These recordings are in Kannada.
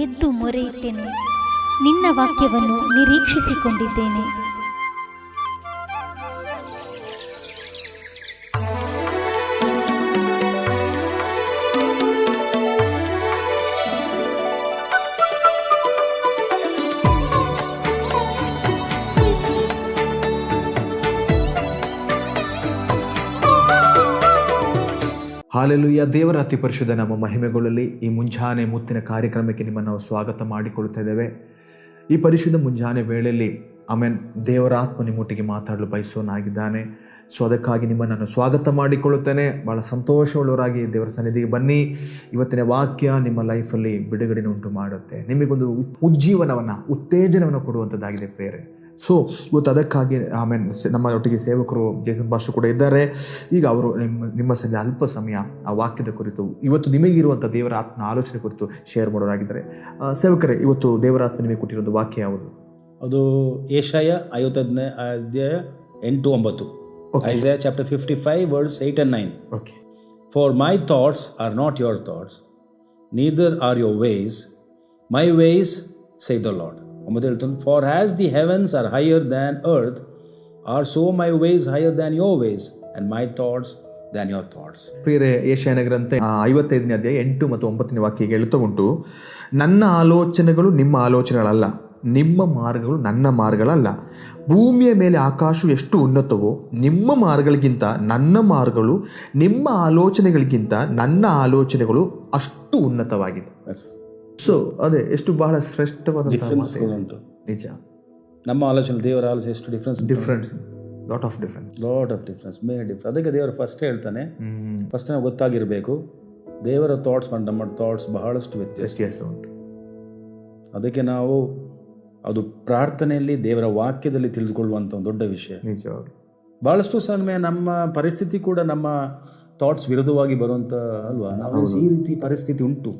ಎದ್ದು ಮೊರೆಯಿಟ್ಟೆನು. ನಿನ್ನ ವಾಕ್ಯವನ್ನು ನಿರೀಕ್ಷಿಸಿಕೊಂಡಿದ್ದೇನೆ. ಹಾಲೆಲೂಯ. ದೇವರ ಅತಿ ಪರಿಶುದ್ಧ ನಮ್ಮ ಮಹಿಮೆಗೊಳ್ಳಲಿ. ಈ ಮುಂಜಾನೆ ಮುತ್ತಿನ ಕಾರ್ಯಕ್ರಮಕ್ಕೆ ನಿಮ್ಮನ್ನು ನಾವು ಸ್ವಾಗತ ಮಾಡಿಕೊಳ್ಳುತ್ತಾ ಇದ್ದೇವೆ. ಈ ಪರಿಶುದ್ಧ ಮುಂಜಾನೆ ವೇಳೆಯಲ್ಲಿ ಆಮೇನ್ ದೇವರ ಆತ್ಮ ನಿಮ್ಮೊಟ್ಟಿಗೆ ಮಾತಾಡಲು ಬಯಸೋನಾಗಿದ್ದಾನೆ. ಸೊ ಅದಕ್ಕಾಗಿ ನಿಮ್ಮನ್ನು ನಾನು ಸ್ವಾಗತ ಮಾಡಿಕೊಳ್ಳುತ್ತೇನೆ. ಭಾಳ ಸಂತೋಷವುಳ್ಳವರಾಗಿ ದೇವರ ಸನ್ನಿಧಿಗೆ ಬನ್ನಿ. ಇವತ್ತಿನ ವಾಕ್ಯ ನಿಮ್ಮ ಲೈಫಲ್ಲಿ ಬಿಡುಗಡೆ ಉಂಟು ಮಾಡುತ್ತೆ. ನಿಮಗೊಂದು ಉಜ್ಜೀವನವನ್ನು, ಉತ್ತೇಜನವನ್ನು ಕೊಡುವಂಥದ್ದಾಗಿದೆ ಪ್ರೇರೆ. ಸೊ ಇವತ್ತು ಅದಕ್ಕಾಗಿ ಆಮೇಲೆ ನಮ್ಮ ಒಟ್ಟಿಗೆ ಸೇವಕರು ಜೇಸನ್ ಭಾಷೆ ಕೂಡ ಇದ್ದಾರೆ. ಈಗ ಅವರು ನಿಮ್ಮ ಸನ್ನಿಧಿ ಅಲ್ಪ ಸಮಯ ಆ ವಾಕ್ಯದ ಕುರಿತು, ಇವತ್ತು ನಿಮಗಿರುವಂಥ ದೇವರ ಆತ್ಮನ ಆಲೋಚನೆ ಕುರಿತು ಶೇರ್ ಮಾಡೋರಾಗಿದ್ದಾರೆ. ಸೇವಕರೇ, ಇವತ್ತು ದೇವರ ಆತ್ಮ ನಿಮಗೆ ಕೊಟ್ಟಿರೋದು ವಾಕ್ಯ ಯಾವುದು? ಅದು ಯೆಶಾಯ 55ನೇ ಅಧ್ಯಾಯ 8-9. Isaiah chapter 55 verse 8 and 9. Okay. For my thoughts are not your thoughts, neither are your ways my ways, say the Lord. For as the heavens are higher than earth, are so my ways higher than your ways, and my thoughts than your thoughts. ಪ್ರಿಯರೇ, ಯೆಶಾಯನ ಗ್ರಂಥ 55ನೇ ಅಧ್ಯಾಯ 8 ಮತ್ತು 9ನೇ ವಾಕ್ಯಕ್ಕೆ ಹೇಳ್ತಾ ಉಂಟು, ನನ್ನ ಆಲೋಚನೆಗಳು ನಿಮ್ಮ ಆಲೋಚನೆಗಳಲ್ಲ, ನಿಮ್ಮ ಮಾರ್ಗಗಳು ನನ್ನ ಮಾರ್ಗಗಳಲ್ಲ. ಭೂಮಿಯ ಮೇಲೆ ಆಕಾಶವು ಎಷ್ಟು ಉನ್ನತವೋ ನಿಮ್ಮ ಮಾರ್ಗಗಳಿಗಿಂತ ನನ್ನ ಮಾರ್ಗಗಳು, ನಿಮ್ಮ ಆಲೋಚನೆಗಳಿಗಿಂತ ನನ್ನ ಆಲೋಚನೆಗಳು ಅಷ್ಟು ಉನ್ನತವಾಗಿದೆ. ಸೊ ಅದೇ ಎಷ್ಟು ಬಹಳ ಶ್ರೇಷ್ಠವಾದ ಉಂಟು. ನಿಜ. ನಮ್ಮ ಆಲೋಚನೆ ದೇವರ ಆಲೋಚನೆ ಎಷ್ಟು difference, lot of difference, main difference. ಅದಕ್ಕೆ ದೇವರು ಫಸ್ಟ್ ಹೇಳ್ತಾನೆ, ಫಸ್ಟ್ ನಾವು ಗೊತ್ತಾಗಿರಬೇಕು ದೇವರ ಥಾಟ್ಸ್ ಮತ್ತು ನಮ್ಮ ಥಾಟ್ಸ್ ಬಹಳಷ್ಟು ವ್ಯತ್ಯಾಸ ಉಂಟು. ಅದಕ್ಕೆ ನಾವು ಅದು ಪ್ರಾರ್ಥನೆಯಲ್ಲಿ ದೇವರ ವಾಕ್ಯದಲ್ಲಿ ತಿಳಿದುಕೊಳ್ಳುವಂಥ ಒಂದು ದೊಡ್ಡ ವಿಷಯ. ನಿಜವಾಗ್ಲೂ ಬಹಳಷ್ಟು ಸಮಯ ನಮ್ಮ ಪರಿಸ್ಥಿತಿ ಕೂಡ ನಮ್ಮ ಥಾಟ್ಸ್ ವಿರುದ್ಧವಾಗಿ ಬರುವಂಥ ಅಲ್ವಾ. ನಾವು ಈ ರೀತಿ ಪರಿಸ್ಥಿತಿ ಉಂಟು,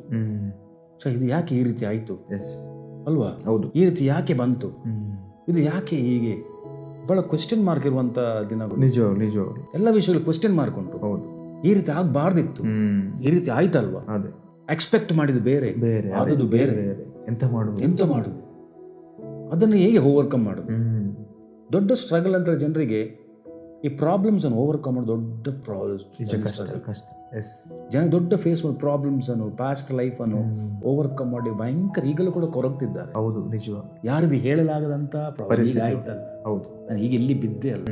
ಸೊ ಇದು ಯಾಕೆ ಈ ರೀತಿ ಆಯಿತು ಅಲ್ವಾ, ಹೌದು, ಈ ರೀತಿ ಯಾಕೆ ಬಂತು, ಇದು ಯಾಕೆ ಹೀಗೆ, ಬಹಳ ಕ್ವೆಶ್ಚನ್ ಮಾರ್ಕ್ ಇರುವಂತ ದಿನಗಳು. ನಿಜ. ಎಲ್ಲ ವಿಷಯಗಳು ಕ್ವೆಶ್ಚನ್ ಮಾರ್ಕ್ ಉಂಟು. ಹೌದು, ಈ ರೀತಿ ಆಗಬಾರ್ದಿತ್ತು, ಈ ರೀತಿ ಆಯ್ತಲ್ವಾ, ಅದೇ ಎಕ್ಸ್ಪೆಕ್ಟ್ ಮಾಡಿದ್ದು ಬೇರೆ, ಆದದ್ದು ಬೇರೆ. ಎಂತ ಮಾಡುದು, ಅದನ್ನು ಹೇಗೆ ಓವರ್ಕಮ್ ಮಾಡುದು? ದೊಡ್ಡ ಸ್ಟ್ರಗಲ್ ಅಂತ ಜನರಿಗೆ ಈ ಪ್ರಾಬ್ಲಮ್ಸ್ ಅನ್ನು ಓವರ್ಕಮ್ ಮಾಡೋದು ದೊಡ್ಡ ಕಷ್ಟ. ಜನ ದೊಡ್ಡ ಫೇಸ್ ಮಾಡಿ ಪ್ರಾಬ್ಲಮ್ಸ್ ಅನ್ನು, ಪಾಸ್ಟ್ ಲೈಫ್ ಅನ್ನು ಓವರ್ಕಮ್ ಮಾಡಿ ಭಯಂಕರ ಈಗಲೂ ಕೂಡ ಕೊರಗ್ತಿದ್ದಾರೆ. ಹೌದು, ನಿಜ. ಯಾರಿಗೂ ಹೇಳಲಾಗದಂತ ಆಯ್ತಲ್ಲ, ಹೌದು, ನಾನು ಈಗ ಎಲ್ಲಿ ಬಿದ್ದೆ ಅಲ್ಲ,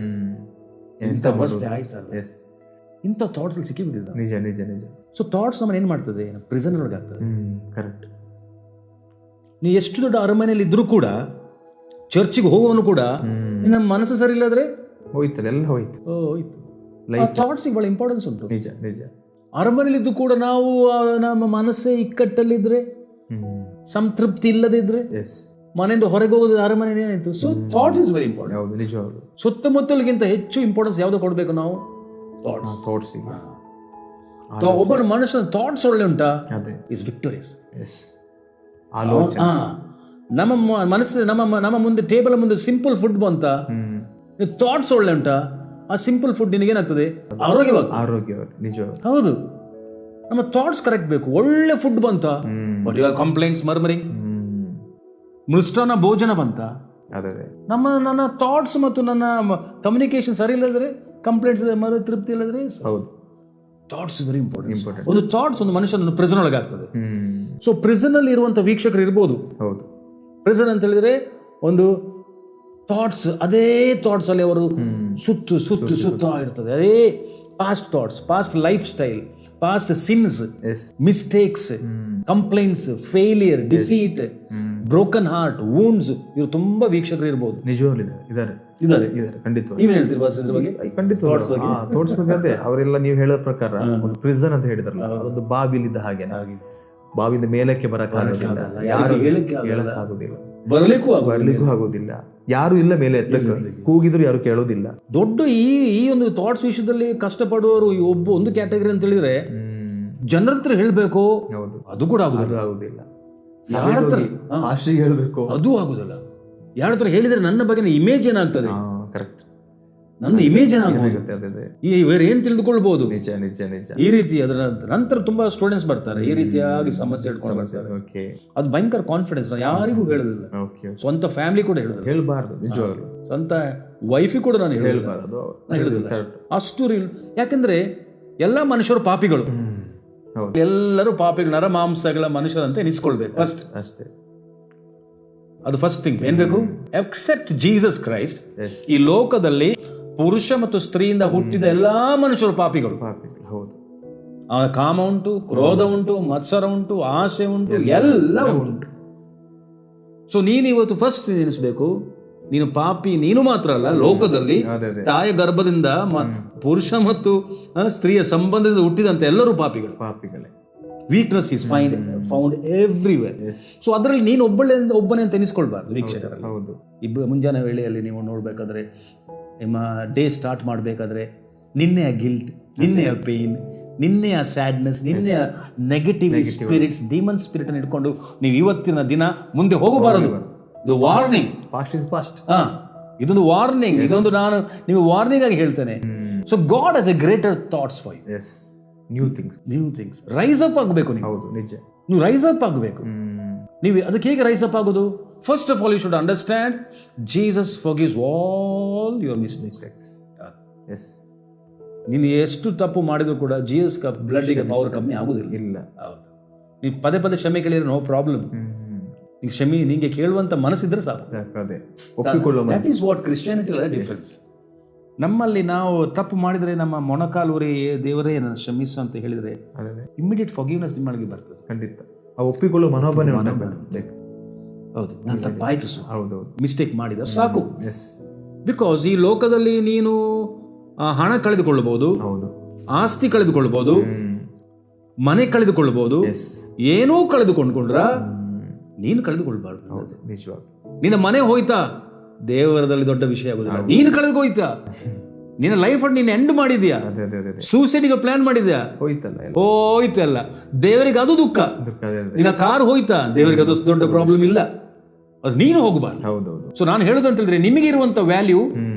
ಎಂತ ಅವಸ್ಥೆ ಆಯ್ತಲ್ಲ, ಇಂಥ ಥಾಟ್ಸ್ ಅಲ್ಲಿ ಸಿಕ್ಕಿಬಿಟ್ಟಿದ್ದ. ನಿಜ. ಸೊ ಥಾಟ್ಸ್ ನಮ್ಮನ್ನು ಏನ್ ಮಾಡ್ತದೆ, ಪ್ರಿಸನ್ ಒಳಗೆ ಆಗ್ತದೆ. ಕರೆಕ್ಟ್. ನೀ ಎಷ್ಟು ದೊಡ್ಡ ಅರಮನೆಯಲ್ಲಿ ಇದ್ರೂ ಕೂಡ, ಚರ್ಚಿಗೆ ಹೋಗೋನು ಕೂಡ, ನಮ್ಮ ಮನಸ್ಸು ಸರಿ ಇಲ್ಲದ್ರೆ ಹೋಯ್ತಲ್ಲ, ಎಲ್ಲ ಹೋಯ್ತು. ಥಾಟ್ಸಿಗೆ ಬಹಳ ಇಂಪಾರ್ಟೆನ್ಸ್ ಉಂಟು. ನಿಜ. ಅರಮನೆಯಲ್ಲಿದ್ದು ಕೂಡ ನಾವು ನಮ್ಮ ಮನಸ್ಸೇ ಇಕ್ಕಟ್ಟಲ್ಲಿದ್ರೆ, ಸಂತೃಪ್ತಿ ಇಲ್ಲದಿದ್ರೆ, ಮನೆಯಿಂದ ಹೊರಗೆ ಹೋಗೋದು ಅರಮನೆ ಏನಾಯ್ತು. So thoughts is very important. ನಿಜವಾಗ್ಲು ಸುತ್ತಮುತ್ತಲಿಗಿಂತ ಹೆಚ್ಚು ಇಂಪಾರ್ಟೆನ್ಸ್ ಯಾವ್ದು ಕೊಡಬೇಕು ನಾವು? ಥಾಟ್ಸ್. ಒಬ್ಬನ ಮನುಷ್ಯನ ಥಾಟ್ಸ್ ಒಳ್ಳೆ ಉಂಟಾ, ಇಸ್ ವಿಕ್ಟೋರಿಯಸ್. ನಮ್ಮ ಮನಸ್ಸು, ನಮ್ಮ ಮುಂದೆ ಟೇಬಲ್ ಮುಂದೆ ಸಿಂಪಲ್ ಫುಡ್ ಬಂತ, ಥಾಟ್ಸ್ ಒಳ್ಳೆ ಉಂಟಾ, ಆ ಸಿಂಪಲ್ ಫುಡ್ ನಿನಗೇನಾಗ್ತದೆ, ಆರೋಗ್ಯವಾಗಿ. ನಿಜ. ಹೌದು, ನಮ್ಮ ಥಾಟ್ಸ್ ಕರೆಕ್ಟ್ ಬೇಕು. ಒಳ್ಳೆ ಫುಡ್ ಬಂತ, ಬಟ್ ಇವಾಗ ಕಂಪ್ಲೇಂಟ್ಸ್, ಮರ್ಮರಿಂಗ್, ಮೃಷ್ಟಾನ ಭೋಜನ ಬಂತ, ನನ್ನ ಥಾಟ್ಸ್ ಮತ್ತು ನನ್ನ ಕಮ್ಯುನಿಕೇಶನ್ ಸರಿ ಇಲ್ಲದ್ರೆ, ಕಂಪ್ಲೇಂಟ್ಸ್ ತೃಪ್ತಿ ಇಲ್ಲದ್ರೆ, ಥಾಟ್ಸ್ ವೆರಿ ಇಂಪಾರ್ಟೆಂಟ್. ಒಂದು ಥಾಟ್ಸ್ ಒಂದು ಮನುಷ್ಯನ ಪ್ರಿಸನ್ ಒಳಗೆ ಆಗ್ತದೆ. ಸೊ ಪ್ರಿಸನ್ ಅಲ್ಲಿ ಇರುವಂತ ವೀಕ್ಷಕರು ಇರ್ಬೋದು. ಹೌದು, ಪ್ರಿಸನ್ ಅಂತ ಹೇಳಿದ್ರೆ ಒಂದು ಥಾಟ್ಸ್, ಅದೇ ಥಾಟ್ಸ್ ಅಲ್ಲಿ ಅವರು ಸುತ್ತಾ ಇರ್ತದೆ. ಅದೇ past thoughts, past life style, past since, mistakes, complaints, failure, defeat, broken heart, wounds, ಇವರು ತುಂಬಾ ವೀಕ್ಷಕರು ಇರ್ಬೋದು. ನಿಜವಾಗ್ಲೂ ಇದ್ದಾರೆ. ಖಂಡಿತವಾಗಿ. ತೋರಿಸ್ಬೇಕಂತೆ ಅವರೆಲ್ಲ ನೀವು ಹೇಳೋ ಪ್ರಕಾರ ಒಂದು ಪ್ರಿಸನ್ ಅಂತ ಹೇಳಿದ್ರಲ್ಲ, ಅದೊಂದು ಬಾವಿಲಿದ್ದ ಹಾಗೆ, ಬಾವಿಯಿಂದ ಮೇಲಕ್ಕೆ ಬರಕ್ಕಾಗೋದಿಲ್ಲ, ಯಾರು ಹೇಳಕ್ಕಾಗೋದಿಲ್ಲ, ಬರ್ಲಿಕ್ಕೂ ಆಗೋದಿಲ್ಲ, ಯಾರು ಇಲ್ಲ ಮೇಲೆ ಎತ್ತಕ್ಕೆ, ಕೂಗಿದ್ರು ಯಾರು ಕೇಳೋದಿಲ್ಲ. ದೊಡ್ಡ ಈ ಒಂದು ಥಾಟ್ಸ್ ವಿಷಯದಲ್ಲಿ ಕಷ್ಟಪಡುವವರು ಒಂದು ಕ್ಯಾಟಗರಿ ಅಂತ ಹೇಳಿದ್ರೆ, ಜನರ ಹತ್ರ ಹೇಳ್ಬೇಕು, ಅದು ಕೂಡ ಆಗುದಿಲ್ಲ. ಯಾರ ಹತ್ರ ಹೇಳ್ಬೇಕು, ಅದು ಆಗುದಿಲ್ಲ. ಯಾರ ಹತ್ರ ಹೇಳಿದ್ರೆ ನನ್ನ ಬಗ್ಗೆ ಇಮೇಜ್ ಏನಾಗ್ತದೆ. ಕರೆಕ್ಟ್. ನನ್ನ ಇಮೇಜ್ ಆಗುತ್ತೆ. ಅದೇ ಇವರು ಏನ್ ತಿಳಿದುಕೊಳ್ಬಹುದು ನಿಜ ನಿಜ ನಿಜ. ಈ ರೀತಿ ಅದರ ನಂತರ ತುಂಬಾ ಸ್ಟೂಡೆಂಟ್ಸ್ ಬರ್ತಾರೆ, ಈ ರೀತಿಯಾಗಿ ಸಮಸ್ಯೆ ಇಟ್ಕೊಂಡು ಬರ್ತಾರೆ. ಓಕೆ, ಅದು ಭಯಂಕರ ಕಾನ್ಫಿಡೆನ್ಸ್, ಯಾರಿಗೂ ಹೇಳೋದಿಲ್ಲ, ಓಕೆ, ಸ್ವಂತ ಫ್ಯಾಮಿಲಿ ಕೂಡ ಹೇಳೋದಿಲ್ಲ, ಹೇಳ್ಬಾರ್ದು ನಿಜವಾಗ್ಲು, ಸ್ವಂತ ವೈಫಿ ಕೂಡ ನಾನು ಹೇಳ್ಬಾರ್ದು, ಹೇಳೋದಿಲ್ಲ ಅಷ್ಟು ಯಾಕಂದ್ರೆ ಎಲ್ಲ ಮನುಷ್ಯರು ಪಾಪಿಗಳು, ಎಲ್ಲರೂ ಪಾಪಿಗಳು, ನರಮಾಂಸಗಳ ಮನುಷ್ಯರಂತೆ ಎನಿಸ್ಕೊಳ್ಬೇಕು ಫಸ್ಟ್ ಅಷ್ಟೇ. ಅದು ಫಸ್ಟ್ ಥಿಂಗ್ ಏನ್ ಬೇಕು. ಎಕ್ಸೆಪ್ಟ್ ಜೀಸಸ್ ಕ್ರೈಸ್ಟ್, ಈ ಲೋಕದಲ್ಲಿ ಪುರುಷ ಮತ್ತು ಸ್ತ್ರೀಯಿಂದ ಹುಟ್ಟಿದ ಎಲ್ಲಾ ಮನುಷ್ಯರು ಪಾಪಿಗಳು. ಹೌದು, ಕಾಮ ಉಂಟು, ಕ್ರೋಧ ಉಂಟು, ಮತ್ಸರ ಉಂಟು, ಆಸೆ ಉಂಟು, ಎಲ್ಲ ಉಂಟು. ಸೊ ನೀನು ಇವತ್ತು ಫಸ್ಟ್ ನೆನೆಸ್ಬೇಕು, ನೀನು ಪಾಪಿ ನೀನು ಮಾತ್ರ ಅಲ್ಲ, ಲೋಕದಲ್ಲಿ ತಾಯ ಗರ್ಭದಿಂದ ಪುರುಷ ಮತ್ತು ಸ್ತ್ರೀಯ ಸಂಬಂಧದಿಂದ ಹುಟ್ಟಿದಂತ ಎಲ್ಲರೂ ಪಾಪಿಗಳೇ. Weakness is found everywhere. So ಅದರಲ್ಲಿ ನೀನು ಒಬ್ಬನೇ ಅಂತ ಎನಿಸ್ಕೊಳ್ಬಾರ್ದು ವೀಕ್ಷಕರಲ್ಲಿ. ಹೌದು, ಇಬ್ಬರು ಮುಂಜಾನೆ ವೇಳೆಯಲ್ಲಿ ನೀವು ನೋಡ್ಬೇಕಾದ್ರೆ, ನಿಮ್ಮ ಡೇ ಸ್ಟಾರ್ಟ್ ಮಾಡಬೇಕಾದ್ರೆ ನಿನ್ನೆಯ ಗಿಲ್ಟ್, ನಿನ್ನೆಯ ಪೇನ್, ನಿನ್ನೆಯ ಸ್ಯಾಡ್ನೆಸ್, ನಿನ್ನೆಯ ನೆಗೆಟಿವ್ ಸ್ಪಿರಿಟ್ಸ್, ಡೀಮನ್ ಸ್ಪಿರಿಟ್ ಅನ್ನು ಇಟ್ಕೊಂಡು ನೀವು ಇವತ್ತಿನ ದಿನ ಮುಂದೆ ಹೋಗಬಾರದು. ಇದು ವಾರ್ನಿಂಗ್, ಪಾಸ್ಟ್ ಇಸ್ ಪಾಸ್ಟ್. ಇದೊಂದು ವಾರ್ನಿಂಗ್, ಇದೊಂದು ನಾನು ನೀವು ವಾರ್ನಿಂಗ್ ಆಗಿ ಹೇಳ್ತೇನೆ. So God has a greater thoughts for you. New things rise up ಆಗಬೇಕು ನೀವು. ಹೌದು, ನಿಜ. ನೀವು ರೈಸ್ ಅಪ್ ಆಗಬೇಕು. ನೀವು ಅದಕ್ಕೆ ಹೇಗೆ ರೈಸ್ ಅಪ್ ಆಗೋದು? First of all you should understand Jesus forgives all your mistakes. ನೀನು ಎಷ್ಟು ತಪ್ಪು ಮಾಡಿದ್ರು ಕೂಡ ಜೀಸಸ್ ಬ್ಲಡ್ಗೆ ಪವರ್ ಕಮ್ಮಿ ಆಗುದಿಲ್ಲ. ಇಲ್ಲ, ಹೌದು. ನೀವು ಪದೇ ಪದೇ ಕ್ಷಮೆ ಕೇಳಿದ್ರೆ ನೋ ಪ್ರಾಬ್ಲಮ್. ನೀವು ನಿಂಗೆ ಕೇಳುವಂತ ಮನಸ್ಸಿದ್ರೆ ಸಾಕು. That is what Christianity difference. ನಮ್ಮಲ್ಲಿ ನಾವು ತಪ್ಪು ಮಾಡಿದರೆ ನಮ್ಮ ಮೊಣಕಾಲೂರಿ ದೇವರೇ ನನ್ನ ಕ್ಷಮಿಸು ಅಂತ ಹೇಳಿದರೆ ಇಮಿಡಿಯೇಟ್ ಫರ್ಗಿವ್ನೆಸ್ ನಿಮ್ಮೊಳಗೆ ಬರ್ತದೆ. ಖಂಡಿತ ಒಪ್ಪಿಕೊಳ್ಳುವ ಮನೋಭಾವನೆ. ಹೌದು, ನಾನು ತಪ್ಪಾಯ್ತು, ಹೌದು, ಮಿಸ್ಟೇಕ್ ಮಾಡಿದ ಸಾಕು. ಬಿಕಾಸ್ ಈ ಲೋಕದಲ್ಲಿ ನೀನು ಹಣ ಕಳೆದುಕೊಳ್ಳಬಹುದು, ಆಸ್ತಿ ಕಳೆದುಕೊಳ್ಳಬಹುದು, ಮನೆ ಕಳೆದುಕೊಳ್ಳಬಹುದು, ಏನೂ ಕಳೆದುಕೊಂಡ್ರ ನೀನು ಕಳೆದುಕೊಳ್ಬಾರ್ದು. ನಿಜವಾಗ ನಿನ್ನ ಮನೆ ಹೋಯ್ತಾ ದೇವರದಲ್ಲಿ ದೊಡ್ಡ ವಿಷಯ ಆಗುದಿಲ್ಲ. ನೀನು ಕಳೆದುಕೋಯ್ತಾ, ನಿನ್ನ ಲೈಫ್ ಅನ್ನು ನೀನು ಎಂಡ್ ಮಾಡಿದ್ಯಾ, ಸೂಸೈಡ್ಗೆ ಪ್ಲಾನ್ ಮಾಡಿದ್ಯಾ, ಹೋಯ್ತಲ್ಲ, ದೇವರಿಗೆ ಅದು ದುಃಖ. ನಿನ್ನ ಕಾರ್ ಹೋಯ್ತಾ, ದೇವರಿಗೆ ಅದು ದೊಡ್ಡ ಪ್ರಾಬ್ಲಮ್ ಇಲ್ಲ, ಅದು ನೀನು ಹೋಗಬಾರ್ದು. ಹೌದೌದು. ಸೊ ನಾನು ಹೇಳೋದು ಅಂತ ಹೇಳಿದ್ರೆ, ನಿಮಗೆ ಇರುವಂತ ವ್ಯಾಲ್ಯೂ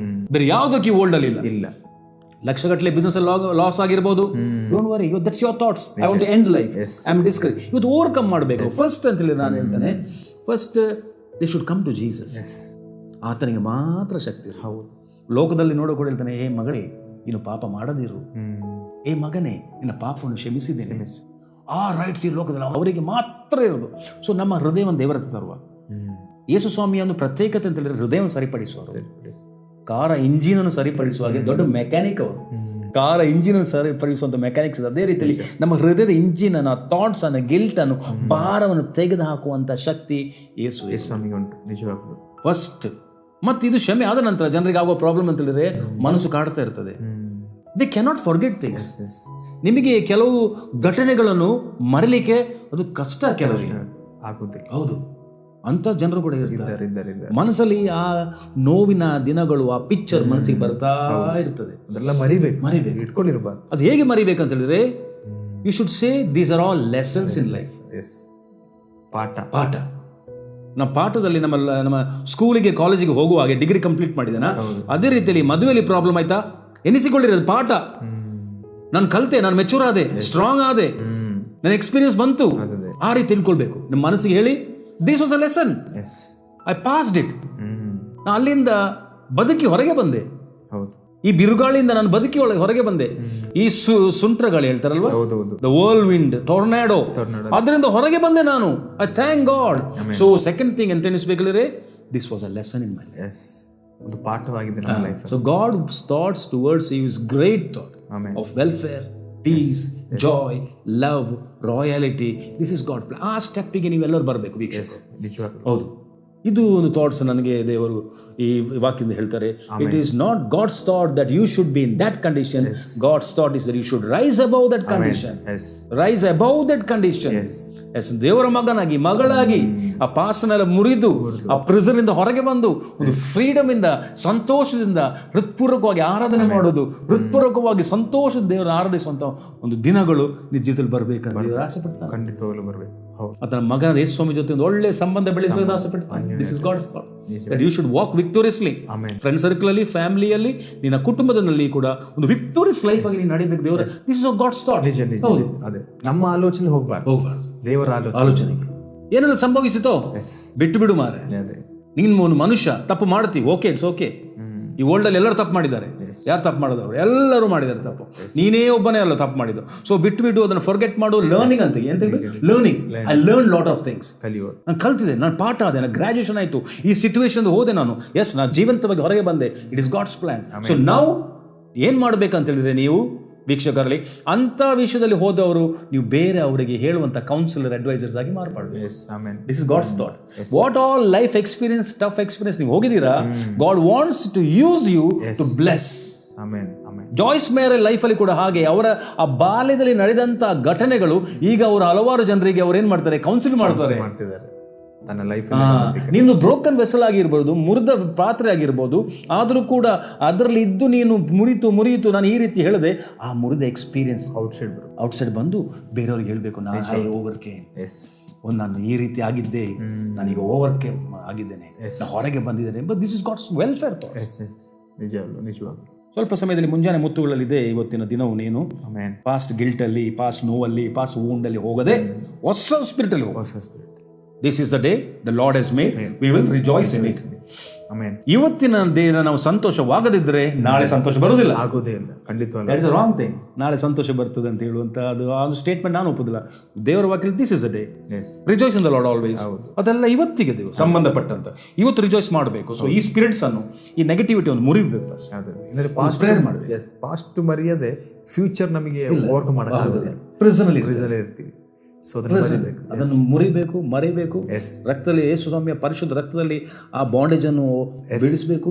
ಬೇರೆ ಯಾವುದಕ್ಕೆ ವರ್ಲ್ಡ್ ಅಲ್ಲಿ ಇಲ್ಲ. ಲಕ್ಷಗಟ್ಟಲೆ ಬಿಸ್ನೆಸ್ ಲಾಸ್ ಆಗಿರ್ಬೋದು, don't worry, that's your thoughts. I want to end life, I am discuss. ಇವತ್ತು ಓವರ್ಕಮ್ ಮಾಡಬೇಕು ಫಸ್ಟ್ ಅಂತ ಹೇಳಿ ನಾನು ಹೇಳ್ತೇನೆ. First they should come to Jesus. ಆತನಿಗೆ ಮಾತ್ರ ಶಕ್ತಿ. ಹೌದು, ಲೋಕದಲ್ಲಿ ನೋಡೋ ಹೇಳ್ತಾನೆ, ಏ ಮಗಳೇ ನೀನು ಪಾಪ ಮಾಡದಿರು, ಏ ಮಗನೇ ನಿನ್ನ ಪಾಪವನ್ನು ಕ್ಷಮಿಸಿದ್ದೇನೆ. ಆ ರೈಟ್ಸ್ ಈ ಲೋಕದಲ್ಲಿ ಅವರಿಗೆ ಮಾತ್ರ ಇರೋದು. ಸೊ ನಮ್ಮ ಹೃದಯವನ್ನು ದೇವರ ಹತ್ರ ತರುವ. ಯೇಸು ಸ್ವಾಮಿಯನ್ನು ಪ್ರತ್ಯೇಕತೆ ಅಂತ ಹೇಳಿದ್ರೆ ಹೃದಯವನ್ನು ಸರಿಪಡಿಸುವರು. ಕಾರ ಇಂಜಿನ್ ಅನ್ನು ಸರಿಪಡಿಸುವಾಗೆ ದೊಡ್ಡ ಮೆಕ್ಯಾನಿಕ್ ಅವರು. ಕಾರ ಇಂಜಿನ್ ಅನ್ನು ಸರಿಪಡಿಸುವಂತ ಮೆಕ್ಯಾನಿಕ್ಸ್. ಅದೇ ರೀತಿಯಲ್ಲಿ ನಮ್ಮ ಹೃದಯದ ಇಂಜಿನ್ ಅನ್ನು, ಥಾಟ್ಸ್ ಅನ್ನು, ಗಿಲ್ಟ್ ಅನ್ನು, ಭಾರವನ್ನು ತೆಗೆದು ಹಾಕುವಂತ ಶಕ್ತಿ ಯೇಸು ಸ್ವಾಮಿಗೆ ಉಂಟು ನಿಜವಾಗ್ಲೂ. ಫಸ್ಟ್ ಮತ್ತೆ ಇದು ಕ್ಷಮೆ ಆದ ನಂತರ ಜನರಿಗೆ ಆಗುವ ಪ್ರಾಬ್ಲಮ್ ಅಂತ ಹೇಳಿದ್ರೆ ಮನಸ್ಸು ಕಾಡ್ತಾ ಇರ್ತದೆ. They cannot forget things. ನಿಮಗೆ ಕೆಲವು ಘಟನೆಗಳನ್ನು ಮರಲಿಕ್ಕೆ ಅದು ಕಷ್ಟ, ಕೆಲವರಿಗೆ ಆಗುದಿಲ್ಲ. ಹೌದು, ಅಂತ ಜನರು ಕೂಡ ಇರ್ತಾರೆ. ಮನಸ್ಸಲ್ಲಿ ಆ ನೋವಿನ ದಿನಗಳು, ಆ ಪಿಕ್ಚರ್ ಮನಸ್ಸಿಗೆ ಬರ್ತಾ ಇರ್ತದೆ. ಅದೆಲ್ಲ ಮರಿಬೇಕು, ಇಟ್ಕೊಂಡಿರ್ಬಾರ್ದು. ಅದು ಹೇಗೆ ಮರಿಬೇಕಂತ ಹೇಳಿದ್ರೆ, you should say these are all lessons in life. ಪಾಠ. ನಮ್ಮ ಪಾಠದಲ್ಲಿ ನಮ್ಮ ಸ್ಕೂಲಿಗೆ ಕಾಲೇಜಿಗೆ ಹೋಗುವಾಗೆ ಡಿಗ್ರಿ ಕಂಪ್ಲೀಟ್ ಮಾಡಿದೇನಾ, ಅದೇ ರೀತಿಯಲ್ಲಿ ಮದುವೆಯಲ್ಲಿ ಪ್ರಾಬ್ಲಮ್ ಆಯ್ತಾ, ಎನಿಸಿಕೊಂಡಿರೋದು ಪಾಠ. ನಾನು ಕಲಿತೆ, ನಾನು ಮೆಚೂರ್ ಆದೆ, ಸ್ಟ್ರಾಂಗ್ ಆದೆ, ನನ್ನ ಎಕ್ಸ್ಪೀರಿಯನ್ಸ್ ಬಂತು, ಆ ರೀತಿ ತಿಳ್ಕೊಳ್ಬೇಕು. ನಿಮ್ಮ ಮನಸ್ಸಿಗೆ ಹೇಳಿ, this was a lesson, I passed it. ನಾನು ಅಲ್ಲಿಂದ ಬದುಕಿ ಹೊರಗೆ ಬಂದೆ. ಈ ಬಿರುಗಾಳಿಯಿಂದ ನಾನು ಬದುಕಿ ಹೊರಗೆ ಬಂದೆ. ಈ ಸುಂಟ್ರಗಾಳಿ ಹೇಳ್ತಾರಲ್ವಾ, ದ ವರ್ಲ್ಡ್ ವಿಂಡ್, ಟೊರ್ನಾಡೋ, ಅದರಿಂದ ಹೊರಗೆ ಬಂದೆ ನಾನು. I thank God. So second thing ಎಂತ ಎನಿಸ್ಬೇಕಂದ್ರೆ, this was a lesson in my life. ಒಂದು ಪಾಠವಾಗಿದೆ ನನ್ನ life. So God's thoughts towards you is great thought of welfare, peace, joy, love, royalty. This is God plan. ಆ ಸ್ಟೆಪ್ಪಿಗೆ ನೀವೆಲ್ಲರೂ ಬರಬೇಕು ವೀಕ್ಷಕ. ಹೌದು, ಇದು ಒಂದು ಥಾಟ್ಸ್ ನನಗೆ ದೇವರು ಈ ವಾಕ್ಯದಿಂದ ಹೇಳ್ತಾರೆ. It is not God's thought that you should be in that condition. God's thought is that you should rise above that condition. Rise above that condition. ದೇವರ ಮಗನಾಗಿ, ಮಗಳಾಗಿ ಆ ಪಾಸ್ಟನ್ನೆಲ್ಲ ಮುರಿದು ಆ ಪ್ರಿಸನ್ ಇಂದ ಹೊರಗೆ ಬಂದು ಒಂದು ಫ್ರೀಡಮ್ ಇಂದ, ಸಂತೋಷದಿಂದ ಹೃತ್ಪೂರ್ವಕವಾಗಿ ಆರಾಧನೆ ಮಾಡೋದು, ಹೃತ್ಪೂರ್ವಕವಾಗಿ ಸಂತೋಷದ ದೇವರ ಆರಾಧಿಸುವಂತ ಒಂದು ದಿನಗಳು ನಿಜ ಜೀವಿತದಲ್ಲಿ ಬರ್ಬೇಕಂತ ದೇವರು ಆಸೆ ಪಡ್ತಾನೆ. ಖಂಡಿತವಾಗ್ಲೂ ಬರ್ಬೇಕು. ಆತನ ಮಗನ ಯೇಸು ಸ್ವಾಮಿ ಜೊತೆ ಒಂದು ಒಳ್ಳೆ ಸಂಬಂಧ ಬೆಳೆಸಬೇಕು ಆಸೆ ಪಡ್ತಾನೆ. This is God's thought. That you should walk victoriously. Friend circle ಅಲ್ಲಿ, ಫ್ಯಾಮಿಲಿಯಲ್ಲಿ, ನಿನ್ನ ಕುಟುಂಬದಲ್ಲಿ ಕೂಡ ಒಂದು ವಿಕ್ಟೋರಿಯಸ್ ಲೈಫ್ ಆಗಿ ನಡೀಬೇಕು. ದೇವರ ದಿಸ್ ಇಸ್ ಗಾಡ್ಸ್ ಥಾಟ್. ಹೌದು, ಅದೇ ನಮ್ಮ ಆಲೋಚನೆ ಹೋಗ್ಬಾರ್ದು, ದೇವರ ಆಲೋಚನೆಗೆ. ಏನೆಲ್ಲ ಸಂಭವಿಸಿತೋ ಬಿಟ್ಟು ಬಿಡು ಮಾರೆ. ನೀನ್ ಒಂದು ಮನುಷ್ಯ ತಪ್ಪು ಮಾಡ್ತೀವಿ, ಓಕೆ, ಇಟ್ಸ್ ಓಕೆ. ಈ ವರ್ಲ್ಡ್ ಅಲ್ಲಿ ಎಲ್ಲರೂ ತಪ್ಪು ಮಾಡಿದ್ದಾರೆ. ಯಾರು ತಪ್ಪು ಮಾಡೋದವ್ರು? ಎಲ್ಲರೂ ಮಾಡಿದ್ದಾರೆ ತಪ್ಪು. ನೀನೇ ಒಬ್ಬನೇ ಅಲ್ಲ ತಪ್ಪು ಮಾಡಿದ್ದು. ಸೊ ಬಿಟ್ಟು ಅದನ್ನು ಫರ್ಗೆಟ್ ಮಾಡು. ಲರ್ನಿಂಗ್ ಅಂತ ಏನ್ learning. I learn lot of things. ನಾನು ಕಲ್ತಿದ್ದೆ, ನಾನು ಪಾಠ ಆದೆ, ನಾನು ಗ್ರಾಜುಯೇಷನ್ ಆಯ್ತು, ಈ ಸಿಚುವೇಶನ್ ಹೋದೆ ನಾನು. ಎಸ್, ನಾನು ಜೀವಂತವಾಗಿ ಹೊರಗೆ ಬಂದೆ. It is God's plan. So ನಾವು ಏನ್ ಮಾಡ್ಬೇಕಂತ ಹೇಳಿದ್ರೆ, ನೀವು ವೀಕ್ಷಕರಲ್ಲಿ ಅಂತ ವಿಷಯದಲ್ಲಿ ಹೋದವರು ನೀವು ಬೇರೆ ಅವರಿಗೆ ಹೇಳುವಂತ ಕೌನ್ಸಿಲರ್, ಅಡ್ವೈಸರ್ಸ್ ಆಗಿ ಮಾರ್ಪಾಡಬೇಕು. This is God's thought. What all life experience, tough experience ನೀವು ಹೋಗಿದ್ದೀರಾ, God wants to use you to bless. Joyce Meyer life ಅಲ್ಲಿ ಕೂಡ ಹಾಗೆ ಅವರ ಆ ಬಾಲ್ಯದಲ್ಲಿ ನಡೆದಂತ ಘಟನೆಗಳು ಈಗ ಅವರು ಹಲವಾರು ಜನರಿಗೆ ಅವ್ರು ಏನ್ ಮಾಡ್ತಾರೆ, ಕೌನ್ಸಿಲ್ ಮಾಡ್ತಾರೆ. ನೀನು ಬ್ರೋಕನ್ ವೆಸಲ್ ಆಗಿರ್ಬೋದು, ಮುರಿದ ಪಾತ್ರೆ ಆಗಿರ್ಬೋದು, ಆದರೂ ಕೂಡ ಅದರಲ್ಲಿ ಇದ್ದು ನೀನು ಮುರಿಯಿತು ನಾನು ಈ ರೀತಿ ಹೇಳಿದೆ, ಆ ಮುರಿದ ಎಕ್ಸ್ಪೀರಿಯನ್ಸ್ ಔಟ್ಸೈಡ್ ಬಂದು ಬೇರೆಯವ್ರಿಗೆ ಹೇಳ್ಬೇಕು, ನಾನು ಓವರ್ಕೇಮ್, ನಾನು ಈ ರೀತಿ ಆಗಿದ್ದೆ, ನಾನೀಗ ಓವರ್ಕೇಮ್ ಆಗಿದ್ದೇನೆ, ನಾನು ಹೊರಗೆ ಬಂದಿದ್ದೇನೆ. But this is God's welfare thoughts. ನಿಜವಾಗ್ಲೂ ಸ್ವಲ್ಪ ಸಮಯದಲ್ಲಿ ಮುಂಜಾನೆ ಮುತ್ತುಗಳಲ್ಲಿದೆ ಇವತ್ತಿನ ದಿನವು. ನೀನು ಪಾಸ್ಟ್ ಗಿಲ್ಟ್ ಅಲ್ಲಿ, ಪಾಸ್ಟ್ ನೋವಲ್ಲಿ, ಪಾಸ್ಟ್ ವೂಂಡ್ ಅಲ್ಲಿ ಹೋಗದೆ ಹೊಸ ಸ್ಪಿರಿಟ್ ಅಲ್ಲಿ ಹೋಗ. This is the day the Lord has made. We will rejoice in it. Amen. ಇವತ್ತಿನ ದಿನ ನಾವು ಸಂತೋಷವಾಗದಿದ್ದರೆ ನಾಳೆ ಸಂತೋಷ ಬರುವುದಿಲ್ಲ, ಆಗೋದೇ ಇಲ್ಲ, ಖಂಡಿತವಾಗಿ. That is the wrong thing. ನಾಳೆ ಸಂತೋಷ ಬರ್ತದೆ ಅಂತ ಹೇಳುವಂತ ಅದು ಸ್ಟೇಟ್ಮೆಂಟ್ ನಾನು ಒಪ್ಪುದಿಲ್ಲ. ದೇವರ ವಾಕ್ಯದಲ್ಲಿ this is the day rejoice in the lord always. ಅದೆಲ್ಲ ಇವತ್ತಿಗೆ ದೇವರು ಸಂಬಂಧಪಟ್ಟಂತ ಇವತ್ತು ರಿಜಾಯ್ಸ್ ಮಾಡಬೇಕು. ಸೊ ಈ ಸ್ಪಿರಿಟ್ಸ್ ಅನ್ನು, ಈ ನೆಗೆಟಿವಿಟಿ ಒಂದು ಮುರಿಬೇಕು. ಪ್ರೇಯರ್ ಮಾಡಬೇಕು. ಪಾಸ್ಟ್ ಮರೆಯದೆ ಫ್ಯೂಚರ್ ನಮಗೆ ಓವರ್ಕಮ್ ಮಾಡೋಕ್ಕಾಗೋದಿಲ್ಲ. ಪ್ರಿಸನ್ ಅಲ್ಲಿ ಇರ್ತೀವಿ. ಅದನ್ನು ಮುರಿಬೇಕು, ಮರಿಬೇಕು. ರಕ್ತದಲ್ಲಿ, ಯೇಸು ಸ್ವಾಮಿಯ ಪರಿಶುದ್ಧ ರಕ್ತದಲ್ಲಿ ಆ ಬಾಂಡೇಜ್ ಅನ್ನು ಬಿಡಿಸಬೇಕು.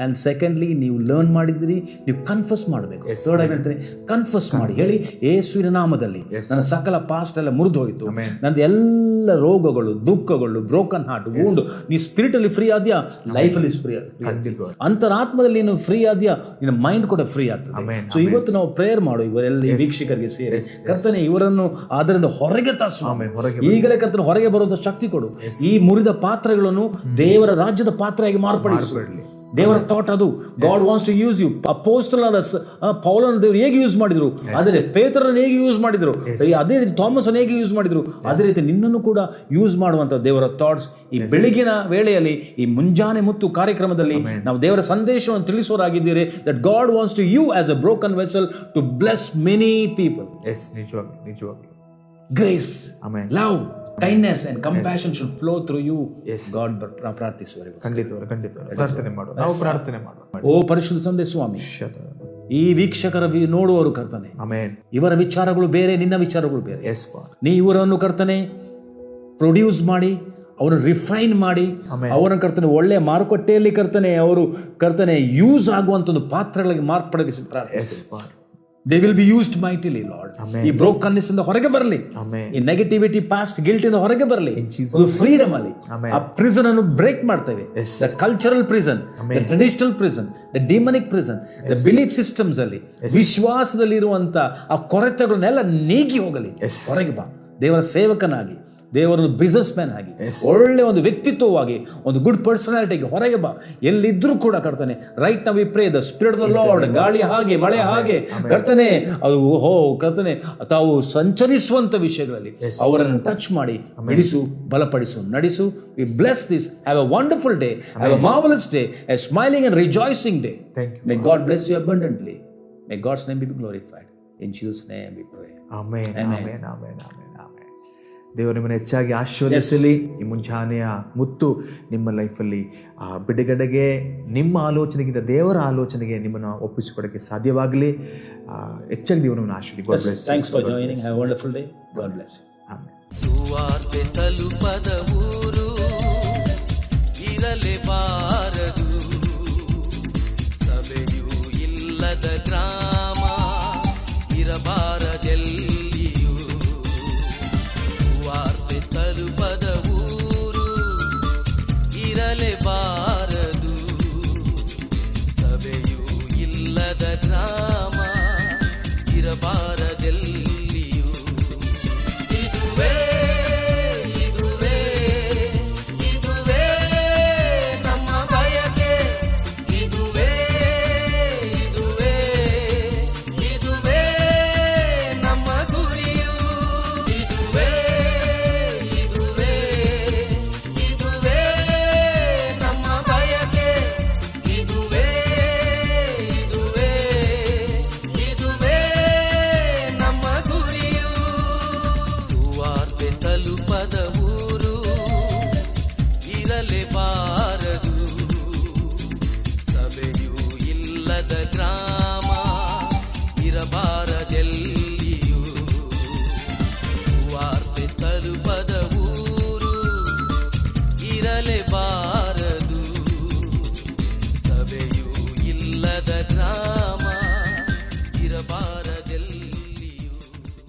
ಅಂಡ್ ಸೆಕೆಂಡ್ಲಿ, ನೀವು ಲರ್ನ್ ಮಾಡಿದಿರಿ, ನೀವು ಕನ್ಫಸ್ ಮಾಡಬೇಕು. ಥರ್ಡ್ ಆಗಿ ಹೇಳ್ತೀನಿ, ಕನ್ಫಸ್ ಮಾಡಿ ಹೇಳಿ, ಯೇಸುವಿನ ನಾಮದಲ್ಲಿ ನನ್ನ ಸಕಲ ಪಾಸ್ಟ್ ಎಲ್ಲ ಮುರಿದು ಹೋಯಿತು, ನಂದು ಎಲ್ಲ ರೋಗಗಳು, ದುಃಖಗಳು, ಬ್ರೋಕನ್ ಹಾರ್ಟ್, ವೂಂಡ್. ನೀ ಸ್ಪಿರಿಟ್ ಅಲ್ಲಿ ಫ್ರೀ ಆದ್ಯಾ, ಲೈಫ್ ಅಲ್ಲಿ ಫ್ರೀ ಆದ್ಯಾ, ಅಂತರಾತ್ಮದಲ್ಲಿ ನೀನು ಫ್ರೀ ಆದ್ಯಾ, ನಿನ್ನ ಮೈಂಡ್ ಕೂಡ ಫ್ರೀ ಆಗ್ತದೆ. ಸೊ ಇವತ್ತು ನಾವು ಪ್ರೇಯರ್ ಮಾಡು, ಇವರೆಲ್ಲ ವೀಕ್ಷಕರಿಗೆ ಸೇರಿ, ಕರ್ತನೇ ಇವರನ್ನು ಅದರಿಂದ ಹೊರಗೆ ಈಗಲೇ ಕರ್ತನ ಹೊರಗೆ ಬರುವಂತ ಶಕ್ತಿ ಕೊಡು. ಈ ಮುರಿದ ಪಾತ್ರೆಗಳನ್ನು ದೇವರ ರಾಜ್ಯದ ಪಾತ್ರೆಯಾಗಿ ಮಾರ್ಪಡಿಸು. ದೇವರ ಥಾಟ್ ಅದು. God wants to use you. ಅಪೋಸ್ತಲನಾದ ಪೌಲನ ದೇವರು ಹೇಗೆ ಯೂಸ್ ಮಾಡಿದ್ರು, ಅದೇ ಪೇತ್ರರನ್ನು ಹೇಗೆ ಯೂಸ್ ಮಾಡಿದ್ರು, ಅದೇ ರೀತಿ ಥಾಮಸ್ ಅನ್ನು ಹೇಗೆ ಯೂಸ್ ಮಾಡಿದ್ರು, ಅದೇ ರೀತಿ ನಿನ್ನನ್ನು ಕೂಡ ಯೂಸ್ ಮಾಡುವಂತ ದೇವರ ಥಾಟ್ಸ್. ಈ ಬೆಳಗಿನ ವೇಳೆಯಲ್ಲಿ, ಈ ಮುಂಜಾನೆ ಮುತ್ತು ಕಾರ್ಯಕ್ರಮದಲ್ಲಿ ನಾವು ದೇವರ ಸಂದೇಶವನ್ನು ತಿಳಿಸೋರಾಗಿದ್ದೀರಿ. That God wants to you as a broken vessel to bless many people. ನಿಜವಾಗಿ Grace, amen, love, kindness and compassion should flow through you. God, ಪ್ರಾರ್ಥಿಸುವರೆ. ಖಂಡಿತವಾಗಿ ಪ್ರಾರ್ಥನೆ ಮಾಡು. ನಾವು ಪ್ರಾರ್ಥನೆ ಮಾಡು. ಓ ಪರಿಶುದ್ಧ ತಂದೆ ಸ್ವಾಮಿ, ಈ ವೀಕ್ಷಕರ ನೋಡುವರು ಕರ್ತನೆ, ಇವರ ವಿಚಾರಗಳು ಬೇರೆ, ನಿನ್ನ ವಿಚಾರಗಳು ಬೇರೆ. ನೀ ಇವರನ್ನು ಕರ್ತನೆ ಪ್ರೊಡ್ಯೂಸ್ ಮಾಡಿ, ಅವರು ರಿಫೈನ್ ಮಾಡಿ, ಅವರನ್ನು ಕರ್ತನೆ ಒಳ್ಳೆಯ ಮಾರುಕಟ್ಟೆಯಲ್ಲಿ ಕರ್ತನೆ ಅವರು ಕರ್ತನೆ ಯೂಸ್ ಆಗುವಂತ ಒಂದು ಪಾತ್ರಗಳಿಗೆ ಮಾರ್ಪಡಿಸಿ ಪ್ರಾರ್ಥಿಸುತ್ತಾರೆ. They will be used mightily, Lord. ಈ ಬ್ರೋಕನ್ನೆಸ್ ಇಂದ ಹೊರಗೆ ಬರಲಿ, ಈ ನೆಗೆಟಿವಿಟಿ, ಪಾಸ್ಟ್ ಗಿಲ್ಟ್ ಇಂದ ಹೊರಗೆ ಬರಲಿ, ಫ್ರೀಡಮ್ ಅಲ್ಲಿ ಆ ಪ್ರಿಸನ್ ಅನ್ನು ಬ್ರೇಕ್ ಮಾಡ್ತೇವೆ. The cultural prison, the traditional prison, the demonic prison, the belief systems ಅಲ್ಲಿ, ವಿಶ್ವಾಸದಲ್ಲಿ ಇರುವಂತ ಆ ಕೊರತೆಗಳನ್ನೆಲ್ಲ ನೀಗಿ ಹೋಗಲಿ. ಹೊರಗೆ ಬಾ, ದೇವರ ಸೇವಕನಾಗಿ, ದೇವರ ಬಿಸ್ನೆಸ್ ಮ್ಯಾನ್ ಆಗಿ, ಒಳ್ಳೆ ಒಂದು ವ್ಯಕ್ತಿತ್ವವಾಗಿ, ಒಂದು ಗುಡ್ ಪರ್ಸನಾಲಿಟಿಗೆ ಹೊರಗೆ ಬಾ. ಎಲ್ಲಿದ್ರೂ ಕೂಡ ಕರ್ತನೆ, ರೈಟ್ ನಾವು we pray the spirit of the lord, ಗಾಳಿ ಹಾಗೆ ಮಳೆ ಹಾಗೆ ಕರ್ತನೆ, ಅದು ಕರ್ತನೆ ತಾವು ಸಂಚರಿಸುವಂತ ವಿಷಯಗಳಲ್ಲಿ ಅವರನ್ನು ಟಚ್ ಮಾಡಿ ಬಿಡಿಸು, ಬಲಪಡಿಸು, ನಡೆಸು. We bless this. Have a wonderful day, have a marvellous day, a smiling and rejoicing day. May God bless you abundantly. May God's name be glorified. In Jesus name we pray. Amen, amen, amen, amen. ದೇವರು ನಿಮ್ಮನ್ನು ಹೆಚ್ಚಾಗಿ ಆಶೀರ್ವದಿಸಲಿ. ಈ ಮುಂಜಾನೆಯ ಮುತ್ತು ನಿಮ್ಮ ಲೈಫಲ್ಲಿ ಬಿಡುಗಡೆಗೆ, ನಿಮ್ಮ ಆಲೋಚನೆಗಿಂತ ದೇವರ ಆಲೋಚನೆಗೆ ನಿಮ್ಮನ್ನು ಒಪ್ಪಿಸಿಕೊಡೋಕ್ಕೆ ಸಾಧ್ಯವಾಗಲಿ. ಹೆಚ್ಚಾಗಿ ದೇವರು ನಿಮ್ಮನ್ನು ಆಶೀರ್ವದಿಸಲಿ. Thanks for joining. Have a wonderful day. God bless. Amen. ಸುವಾರ್ತೆ ತಲುಪದ ಊರು ಇರಲೇಬಾರದು, ಸಭೆಯೂ ಇಲ್ಲದ ಗ್ರಾಮ ಇರಬಾರದೆಲ್ಲಿಯೂ. ಸುವಾರ್ತೆ ತಲುಪದ ಊರು ಇರಲೇಬಾರದು, ಸಭೆಯೂ ಇಲ್ಲದ ಗ್ರಾಮ ಇರಬಾರದೆಲ್ಲಿಯೂ. ಇದುವೇ ನಮ್ಮ ನಿಲ್ಲಲೇಬಾರದು. ಸಭೆಯೂ ಇಲ್ಲದ ಗ್ರಾಮ ಇರಬಾರದೆಲ್ಲಿಯೂ. ವಾರ್ತೆ ತಲುಪದ